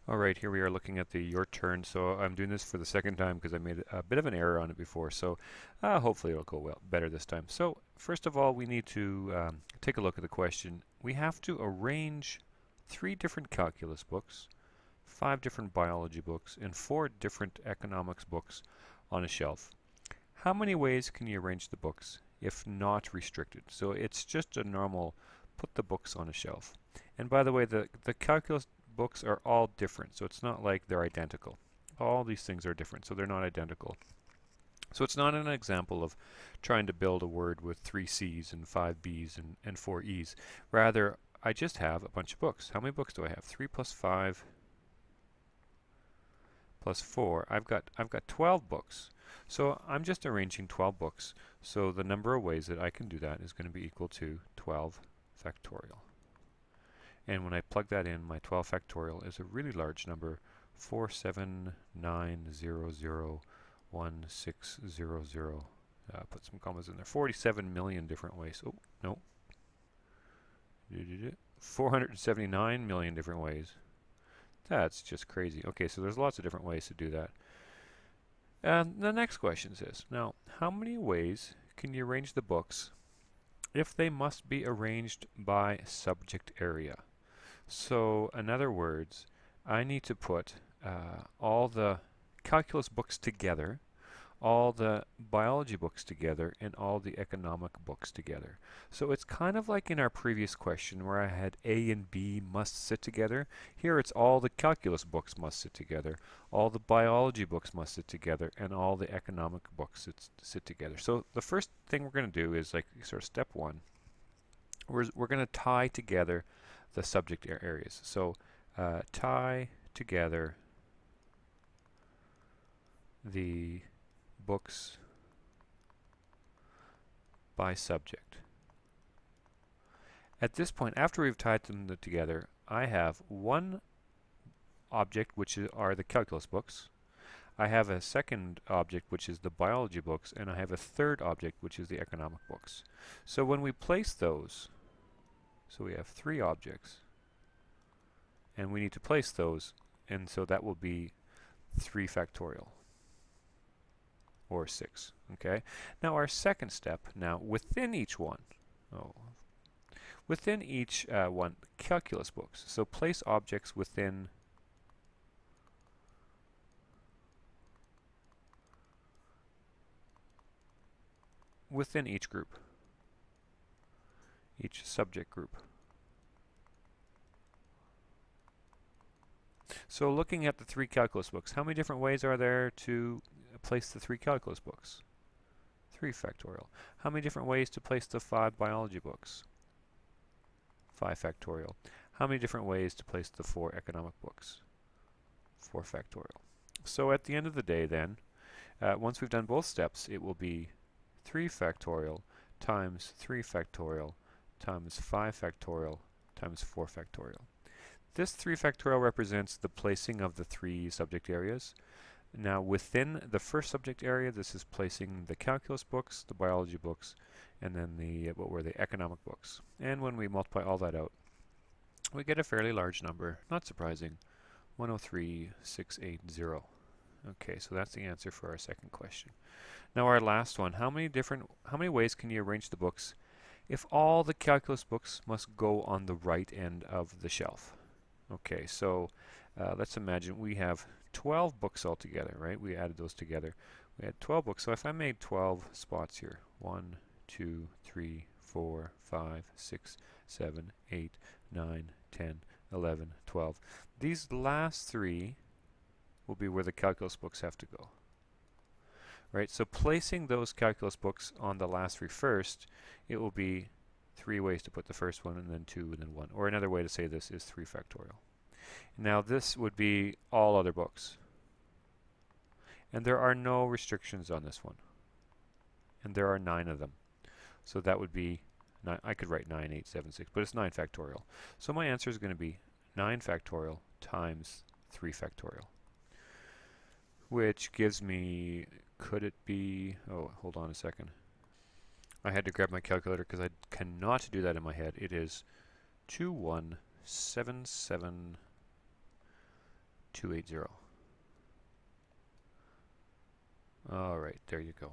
Alright, here we are looking at the your turn. So I'm doing this for the second time because I made a bit of an error on it before. So hopefully it'll go well better this time. So first of all, we need to take a look at the question. We have to arrange 3 different calculus books, 5 different biology books, and 4 different economics books on a shelf. How many ways can you arrange the books if not restricted? So it's just a normal put the books on a shelf. And by the way, the calculus books are all different, so it's not like they're identical. All these things are different, so they're not identical. So it's not an example of trying to build a word with 3 C's and 5 B's and 4 E's. Rather, I just have a bunch of books. How many books do I have? 3 plus 5 plus 4. I've got 12 books. So I'm just arranging 12 books. So the number of ways that I can do that is going to be equal to 12 factorial. And when I plug that in, my 12 factorial is a really large number, 479001600. Put some commas in there. 47 million different ways. Oh, no. 479 million different ways. That's just crazy. Okay, so there's lots of different ways to do that. And the next question is, now, how many ways can you arrange the books if they must be arranged by subject area? So, in other words, I need to put all the calculus books together, all the biology books together, and all the economic books together. So it's kind of like in our previous question where I had A and B must sit together. Here it's all the calculus books must sit together, all the biology books must sit together, and all the economic books sit together. So the first thing we're going to do is like sort of step one. We're going to tie together the subject areas. So tie together the books by subject. At this point, after we've tied them together, I have one object, which are the calculus books. I have a second object, which is the biology books, and I have a third object, which is the economic books. So when we place those, so we have 3 objects, and we need to place those, and so that will be 3 factorial, or 6. Okay. Now our second step, now within each one, within each one, calculus books. So place objects within each group, each subject group. So looking at the 3 calculus books, how many different ways are there to place the 3 calculus books? 3 factorial. How many different ways to place the 5 biology books? 5 factorial. How many different ways to place the 4 economic books? 4 factorial. So at the end of the day then, once we've done both steps, it will be 3 factorial times 3 factorial times 5 factorial times 4 factorial. This 3 factorial represents the placing of the 3 subject areas. Now within the first subject area, this is placing the calculus books, the biology books, and then the economic books. And when we multiply all that out, we get a fairly large number. Not surprising, 103,680. Okay, so that's the answer for our second question. Now our last one, how many ways can you arrange the books if all the calculus books must go on the right end of the shelf? Okay, so let's imagine we have 12 books altogether, right? We added those together. We had 12 books. So if I made 12 spots here, 1, 2, 3, 4, 5, 6, 7, 8, 9, 10, 11, 12. These last 3 will be where the calculus books have to go. Right? So placing those calculus books on the last 3 first, it will be 3 ways to put the first one, and then 2, and then 1. Or another way to say this is 3 factorial. Now this would be all other books. And there are no restrictions on this one. And there are 9 of them. So that would be, I could write 9, 8, 7, 6, but it's 9 factorial. So my answer is going to be 9 factorial times 3 factorial. Which gives me, could it be, oh, hold on a second. I had to grab my calculator because I cannot do that in my head. It is 2177 280. All right, there you go.